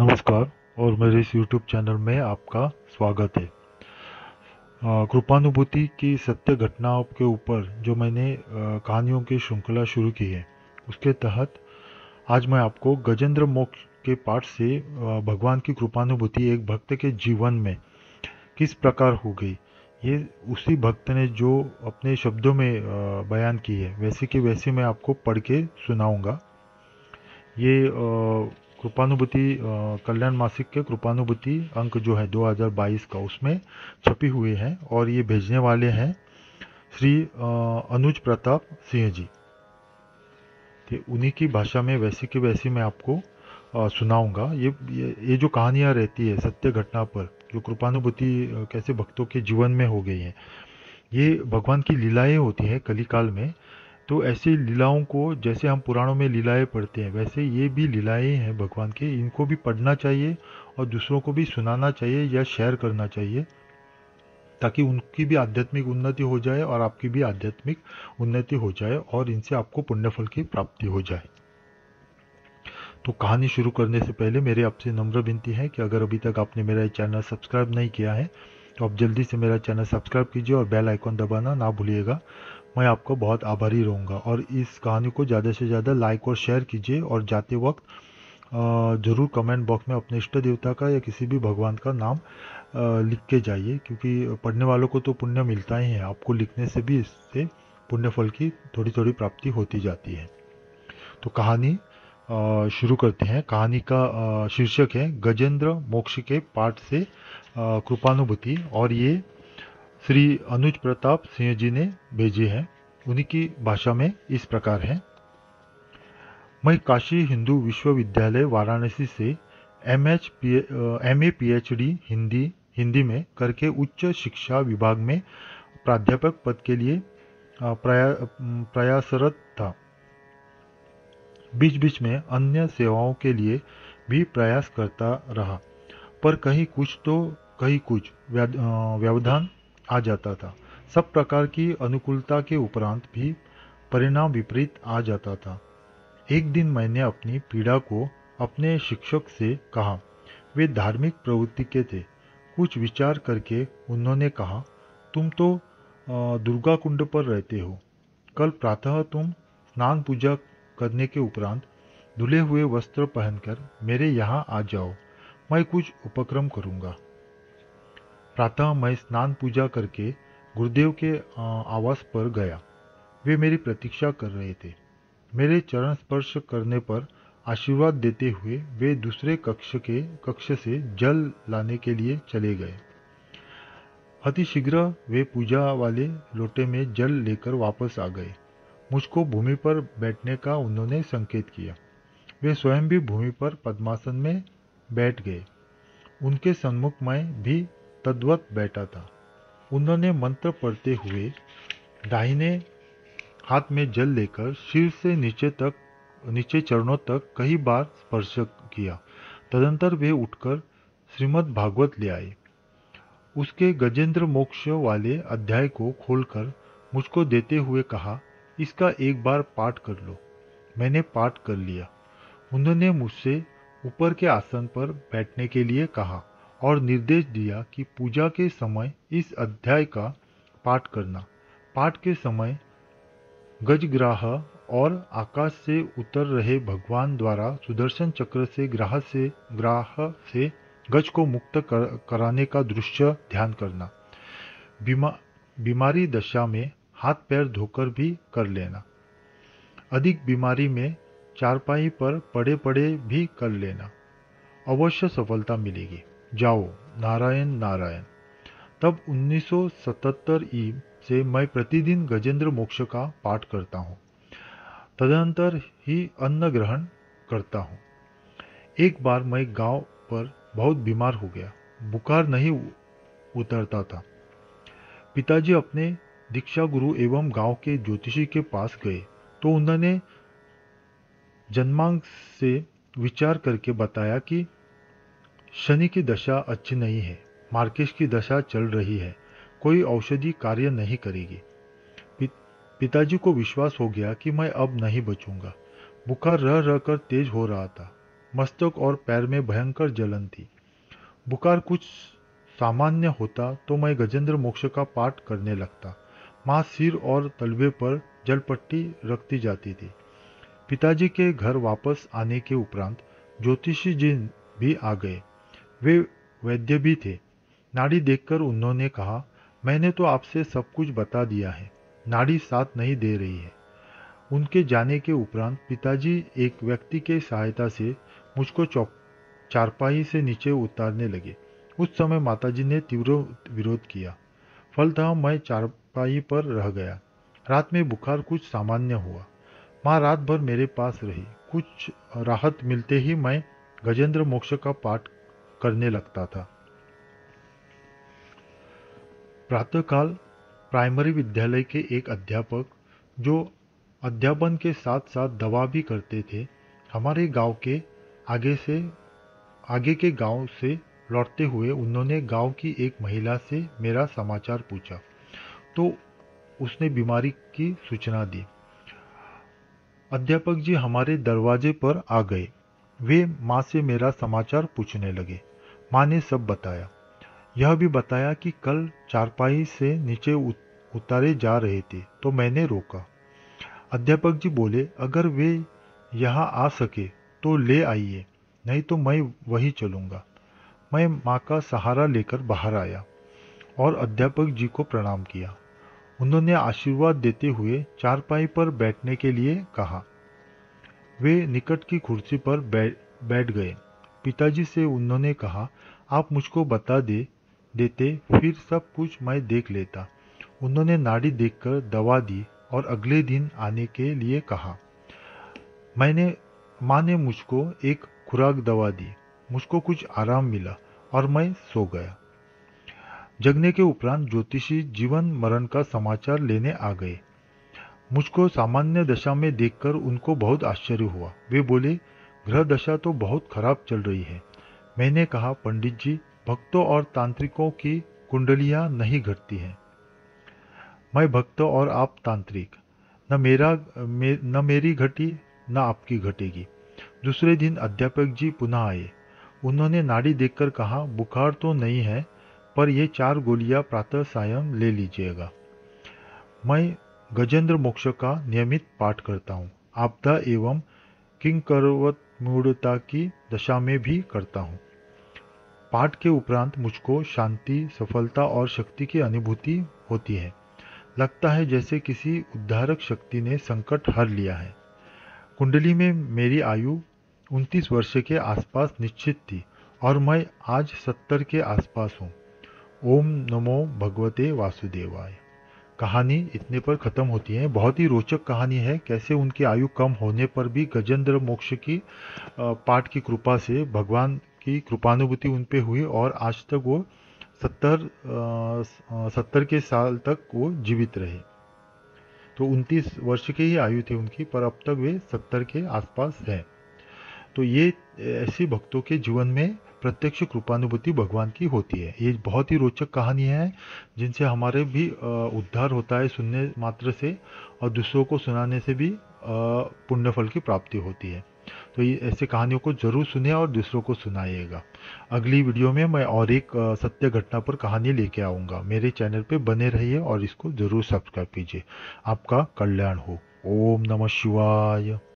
नमस्कार और मेरे इस YouTube चैनल में आपका स्वागत है। कृपानुभूति की सत्य घटनाओं के ऊपर जो मैंने कहानियों की श्रृंखला शुरू की है, उसके तहत आज मैं आपको गजेंद्र मोक्ष के पाठ से भगवान की कृपानुभूति एक भक्त के जीवन में किस प्रकार हो गई, ये उसी भक्त ने जो अपने शब्दों में बयान की है, वैसी की वैसी मैं आपको पढ़ के सुनाऊंगा। ये कृपानुभूति कल्याण मासिक के कृपानुभूति अंक जो है 2022 का, उसमें छपी हुई है और ये भेजने वाले हैं श्री अनुज प्रताप सिंह जी। तो उन्हीं की भाषा में वैसी की वैसी मैं आपको सुनाऊंगा। ये जो कहानियाँ रहती है सत्य घटना पर, जो कृपानुभूति कैसे भक्तों के जीवन में हो गई है, ये भगवान की लीलाएं होती हैं कलिकाल में। तो ऐसी लीलाओं को जैसे हम पुराणों में लीलाएं पढ़ते हैं, वैसे ये भी लीलाएं हैं भगवान के। इनको भी पढ़ना चाहिए और दूसरों को भी सुनाना चाहिए या शेयर करना चाहिए, ताकि उनकी भी आध्यात्मिक उन्नति हो जाए और आपकी भी आध्यात्मिक उन्नति हो जाए और इनसे आपको पुण्यफल की प्राप्ति हो जाए। तो कहानी शुरू करने से पहले मेरी आपसे नम्र विनती है कि अगर अभी तक आपने मेरा चैनल सब्सक्राइब नहीं किया है तो आप जल्दी से मेरा चैनल सब्सक्राइब कीजिए और बेल आइकॉन दबाना ना भूलिएगा। मैं आपको बहुत आभारी रहूँगा। और इस कहानी को ज़्यादा से ज़्यादा लाइक और शेयर कीजिए और जाते वक्त ज़रूर कमेंट बॉक्स में अपने इष्ट देवता का या किसी भी भगवान का नाम लिख के जाइए, क्योंकि पढ़ने वालों को तो पुण्य मिलता ही है, आपको लिखने से भी इससे पुण्य फल की थोड़ी थोड़ी प्राप्ति होती जाती है। तो कहानी शुरू करते हैं। कहानी का शीर्षक है गजेंद्र मोक्ष के पाठ से कृपानुभूति, और ये श्री अनुज प्रताप सिंह जी ने भेजे हैं। उन्हीं की भाषा में इस प्रकार है। मैं काशी हिंदू विश्वविद्यालय वाराणसी से एमए पीएचडी हिंदी में करके उच्च शिक्षा विभाग में प्राध्यापक पद के लिए प्रयासरत था। बीच बीच में अन्य सेवाओं के लिए भी प्रयास करता रहा, पर कहीं कुछ तो कहीं कुछ व्यवधान आ जाता था। सब प्रकार की अनुकूलता के उपरांत भी परिणाम विपरीत आ जाता था। एक दिन मैंने अपनी पीड़ा को अपने शिक्षक से कहा। वे धार्मिक प्रवृत्ति के थे। कुछ विचार करके उन्होंने कहा, तुम तो दुर्गा कुंड पर रहते हो। कल प्रातः तुम स्नान पूजा करने के उपरांत धुले हुए वस्त्र पहनकर मेरे यहाँ आ जाओ, मैं कुछ उपक्रम करूँगा। प्रातः मैं स्नान पूजा करके गुरुदेव के आवास पर गया। वे मेरी प्रतीक्षा कर रहे थे। मेरे चरण स्पर्श करने पर आशीर्वाद देते हुए वे दूसरे कक्ष से जल लाने के लिए चले गए। अतिशीघ्र वे पूजा वाले लोटे में जल लेकर वापस आ गए। मुझको भूमि पर बैठने का उन्होंने संकेत किया। वे स्वयं भी भूमि पर पद्मासन में बैठ गए। उनके सम्मुख मैं भी तद्वत बैठा था। उन्होंने मंत्र पढ़ते हुए दाहिने हाथ में जल लेकर सिर से नीचे चरणों तक कई बार स्पर्श किया। तदंतर वे उठकर श्रीमद् भागवत ले आए। उसके गजेंद्र मोक्ष वाले अध्याय को खोलकर मुझको देते हुए कहा, इसका एक बार पाठ कर लो। मैंने पाठ कर लिया। उन्होंने मुझसे ऊपर के आसन पर बैठने के लिए कहा और निर्देश दिया कि पूजा के समय इस अध्याय का पाठ करना। पाठ के समय गजग्राह और आकाश से उतर रहे भगवान द्वारा सुदर्शन चक्र से ग्राह से गज को मुक्त कराने का दृश्य ध्यान करना। बीमारी दशा में हाथ पैर धोकर भी कर लेना। अधिक बीमारी में चारपाई पर पड़े पड़े भी कर लेना। अवश्य सफलता मिलेगी। जाओ, नारायण नारायण। तब 1977 ई से मैं प्रतिदिन गजेंद्र मोक्ष का पाठ करता हूँ। तदनंतर ही अन्न ग्रहण करता हूँ। एक बार मैं गांव पर बहुत बीमार हो गया। बुखार नहीं उतरता था। पिताजी अपने दीक्षा गुरु एवं गांव के ज्योतिषी के पास गए तो उन्होंने जन्मांक से विचार करके बताया कि शनि की दशा अच्छी नहीं है, मार्केश की दशा चल रही है, कोई औषधि कार्य नहीं करेगी। पिताजी को विश्वास हो गया कि मैं अब नहीं बचूंगा। बुखार रह रहकर तेज हो रहा था। मस्तक और पैर में भयंकर जलन थी। बुखार कुछ सामान्य होता तो मैं गजेंद्र मोक्ष का पाठ करने लगता। माँ सिर और तलवे पर जलपट्टी रखती जाती थी। पिताजी के घर वापस आने के उपरांत ज्योतिषी जी भी आ गए। वे वैद्य भी थे। नाड़ी देखकर उन्होंने कहा, मैंने तो आपसे सब कुछ बता दिया है, नाड़ी साथ नहीं दे रही है। उनके जाने के उपरांत पिताजी एक व्यक्ति के सहायता से मुझको चारपाई से नीचे उतारने लगे। उस समय माताजी ने तीव्र विरोध किया। फलतः मैं चारपाई पर रह गया। रात में बुखार कुछ सामान्य हुआ। माँ रात भर मेरे पास रही। कुछ राहत मिलते ही मैं गजेंद्र मोक्ष का पाठ करने लगता था। प्रातःकाल प्राइमरी विद्यालय के एक अध्यापक, जो अध्यापन के साथ साथ दवा भी करते थे, हमारे गांव के आगे के गांव से लौटते हुए उन्होंने गांव की एक महिला से मेरा समाचार पूछा, तो उसने बीमारी की सूचना दी। अध्यापक जी हमारे दरवाजे पर आ गए। वे माँ से मेरा समाचार पूछने लगे। माँ ने सब बताया। यह भी बताया कि कल चारपाई से नीचे उतारे जा रहे थे तो मैंने रोका। अध्यापक जी बोले, अगर वे यहाँ आ सके तो ले आइए, नहीं तो मैं वही चलूंगा। मैं माँ का सहारा लेकर बाहर आया और अध्यापक जी को प्रणाम किया। उन्होंने आशीर्वाद देते हुए चारपाई पर बैठने के लिए कहा। वे निकट की कुर्सी पर बैठ गए। पिताजी से उन्होंने कहा, आप मुझको बता देते, फिर सब कुछ मैं देख लेता। उन्होंने नाड़ी देखकर दवा दी और अगले दिन आने के लिए कहा। माँ ने मुझको एक खुराक दवा दी। मुझको कुछ आराम मिला और मैं सो गया। जगने के उपरांत ज्योतिषी जीवन मरण का समाचार लेने आ गए। मुझको सामान्य दशा में देखकर उनको बहुत आश्चर्य हुआ। वे बोले, ग्रह दशा तो बहुत खराब चल रही है। मैंने कहा, पंडित जी, भक्तों और तांत्रिकों की कुंडलियां नहीं घटती हैं। मैं भक्त और आप तांत्रिक, न मेरी घटी न आपकी घटेगी। दूसरे दिन अध्यापक जी पुनः आए। उन्होंने नाड़ी देखकर कहा, बुखार तो नहीं है, पर ये 4 गोलियां प्रातः सायं ले लीजिएगा। मैं गजेंद्र मोक्ष का नियमित पाठ करता हूँ। आपदा एवं किंकरवत की दशा में भी करता हूँ। पाठ के उपरांत मुझको शांति, सफलता और शक्ति की अनुभूति होती है। लगता है जैसे किसी उद्धारक शक्ति ने संकट हर लिया है। कुंडली में मेरी आयु 29 वर्ष के आसपास निश्चित थी और मैं आज 70 के आसपास हूँ। ओम नमो भगवते वासुदेवाय। कहानी इतने पर खत्म होती है। बहुत ही रोचक कहानी है, कैसे उनकी आयु कम होने पर भी गजेंद्र मोक्ष की पाठ की कृपा से भगवान की कृपानुभूति उन पे हुई और आज तक वो 70 के साल तक वो जीवित रहे। तो 29 वर्ष की ही आयु थी उनकी, पर अब तक वे 70 के आसपास है। तो ये ऐसे भक्तों के जीवन में प्रत्यक्ष कृपानुभूति भगवान की होती है। ये बहुत ही रोचक कहानी है, जिनसे हमारे भी उद्धार होता है सुनने मात्र से, और दूसरों को सुनाने से भी पुण्य फल की प्राप्ति होती है। तो ये ऐसे कहानियों को जरूर सुनिए और दूसरों को सुनाइएगा। अगली वीडियो में मैं और एक सत्य घटना पर कहानी लेके आऊँगा। मेरे चैनल पे बने रहिए और इसको जरूर सब्सक्राइब कीजिए। आपका कल्याण हो। ओम नमः शिवाय।